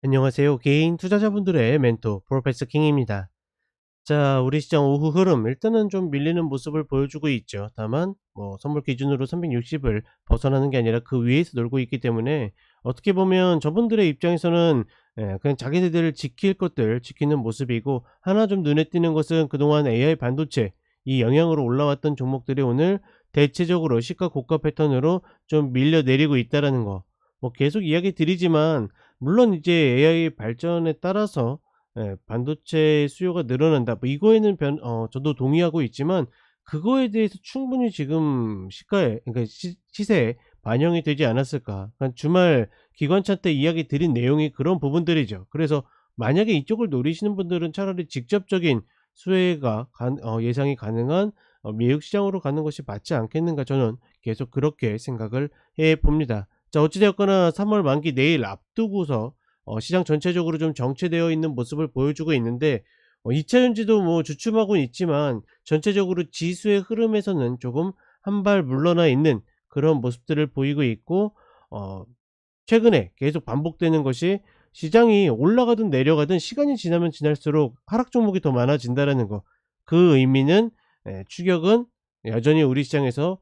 안녕하세요. 개인 투자자분들의 멘토 프로페서 킹입니다. 자, 우리 시장 오후 흐름 일단은 좀 밀리는 모습을 보여주고 있죠. 다만 선물 기준으로 360을 벗어나는 게 아니라 그 위에서 놀고 있기 때문에 어떻게 보면 저분들의 입장에서는 그냥 자기네들 지킬 것들 지키는 모습이고, 하나 좀 눈에 띄는 것은 그동안 AI 반도체 이 영향으로 올라왔던 종목들이 오늘 대체적으로 시가 고가 패턴으로 좀 밀려 내리고 있다라는 거. 계속 이야기 드리지만, 물론 이제 AI 발전에 따라서 반도체 수요가 늘어난다, 이거에는 저도 동의하고 있지만, 그거에 대해서 충분히 지금 시가에, 그러니까 시세에 반영이 되지 않았을까. 그러니까 주말 기관차 때 이야기 드린 내용이 그런 부분들이죠. 그래서 만약에 이쪽을 노리시는 분들은 차라리 직접적인 수혜가 예상이 가능한 미국 시장으로 가는 것이 맞지 않겠는가, 저는 계속 그렇게 생각을 해 봅니다. 자, 어찌 되었거나 3월 만기 내일 앞두고서 시장 전체적으로 좀 정체되어 있는 모습을 보여주고 있는데, 2차 전지도 주춤하고는 있지만 전체적으로 지수의 흐름에서는 조금 한 발 물러나 있는 그런 모습들을 보이고 있고, 최근에 계속 반복되는 것이, 시장이 올라가든 내려가든 시간이 지나면 지날수록 하락 종목이 더 많아진다라는 거. 그 의미는 추격은 여전히 우리 시장에서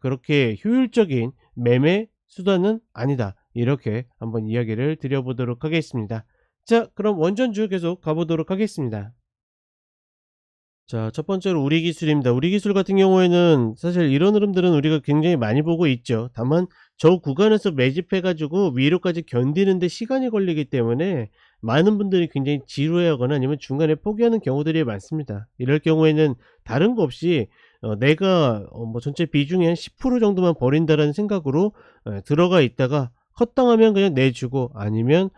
그렇게 효율적인 매매 수단은 아니다, 이렇게 한번 이야기를 드려보도록 하겠습니다. 자, 그럼 원전주 계속 가보도록 하겠습니다. 자, 첫 번째로 우리 기술입니다. 우리 기술 같은 경우에는 사실 이런 흐름들은 우리가 굉장히 많이 보고 있죠. 다만 저 구간에서 매집해 가지고 위로까지 견디는데 시간이 걸리기 때문에 많은 분들이 굉장히 지루해하거나 아니면 중간에 포기하는 경우들이 많습니다. 이럴 경우에는 다른 거 없이 내가 전체 비중의 한 10% 정도만 버린다라는 생각으로 들어가 있다가 헛당하면 그냥 내주고, 아니면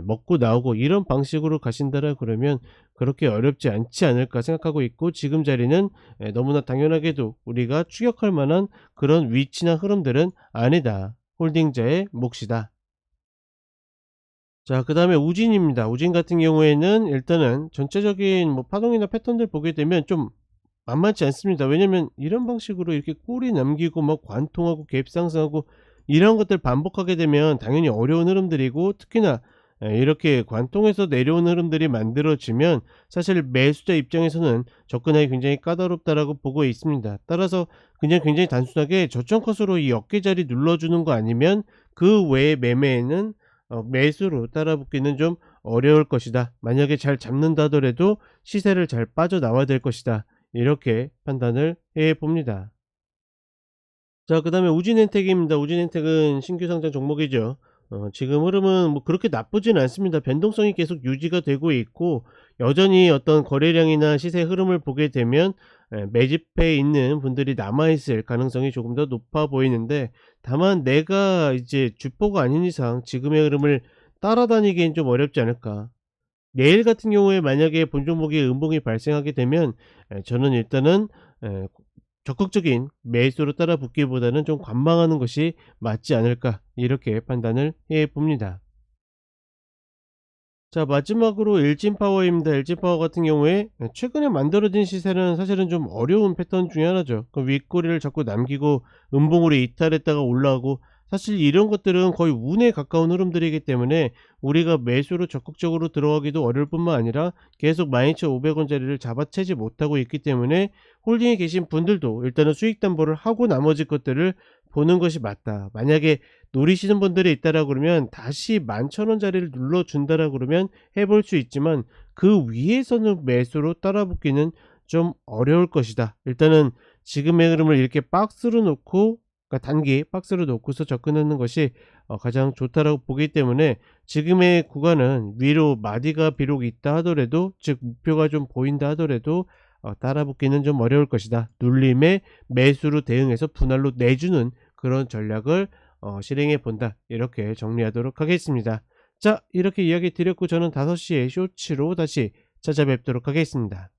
먹고 나오고, 이런 방식으로 가신다라 그러면 그렇게 어렵지 않지 않을까 생각하고 있고, 지금 자리는 너무나 당연하게도 우리가 추격할 만한 그런 위치나 흐름들은 아니다. 홀딩자의 몫이다. 자, 그다음에 우진입니다. 우진 같은 경우에는 일단은 전체적인 파동이나 패턴들 보게 되면 좀 만만치 않습니다. 왜냐면 이런 방식으로 이렇게 꼬리 남기고 막 관통하고 갭 상승하고 이런 것들 반복하게 되면 당연히 어려운 흐름들이고, 특히나 이렇게 관통해서 내려오는 흐름들이 만들어지면 사실 매수자 입장에서는 접근하기 굉장히 까다롭다라고 보고 있습니다. 따라서 그냥 굉장히 단순하게 저점 컷으로 이 어깨 자리 눌러주는 거 아니면 그 외의 매매에는 매수로 따라붙기는 좀 어려울 것이다. 만약에 잘 잡는다 하더라도 시세를 잘 빠져나와야 될 것이다, 이렇게 판단을 해 봅니다. 자, 그다음에 우진엔텍입니다. 우진엔텍은 신규 상장 종목이죠. 지금 흐름은 그렇게 나쁘진 않습니다. 변동성이 계속 유지가 되고 있고, 여전히 어떤 거래량이나 시세 흐름을 보게 되면 매집해 있는 분들이 남아 있을 가능성이 조금 더 높아 보이는데, 다만 내가 이제 주포가 아닌 이상 지금의 흐름을 따라다니기엔 좀 어렵지 않을까. 내일 같은 경우에 만약에 본 종목이 음봉이 발생하게 되면 저는 일단은 에, 적극적인 매수로 따라붙기보다는 좀 관망하는 것이 맞지 않을까, 이렇게 판단을 해 봅니다. 자, 마지막으로 일진파워입니다. 일진파워 같은 경우에 최근에 만들어진 시세는 사실은 좀 어려운 패턴 중에 하나죠. 그 윗꼬리를 자꾸 남기고 음봉으로 이탈했다가 올라오고, 사실 이런 것들은 거의 운에 가까운 흐름들이기 때문에 우리가 매수로 적극적으로 들어가기도 어려울 뿐만 아니라 계속 12,500원짜리를 잡아채지 못하고 있기 때문에, 홀딩에 계신 분들도 일단은 수익 담보를 하고 나머지 것들을 보는 것이 맞다. 만약에 노리시는 분들이 있다라 그러면 다시 11,000원짜리를 눌러준다라 그러면 해볼 수 있지만, 그 위에서는 매수로 따라붙기는 좀 어려울 것이다. 일단은 지금의 흐름을 이렇게 박스로 놓고, 그러니까 단기 박스로 놓고서 접근하는 것이 가장 좋다라고 보기 때문에, 지금의 구간은 위로 마디가 비록 있다 하더라도, 즉 목표가 좀 보인다 하더라도 따라붙기는 좀 어려울 것이다. 눌림에 매수로 대응해서 분할로 내주는 그런 전략을 실행해 본다, 이렇게 정리하도록 하겠습니다. 자, 이렇게 이야기 드렸고, 저는 5시에 쇼츠로 다시 찾아뵙도록 하겠습니다.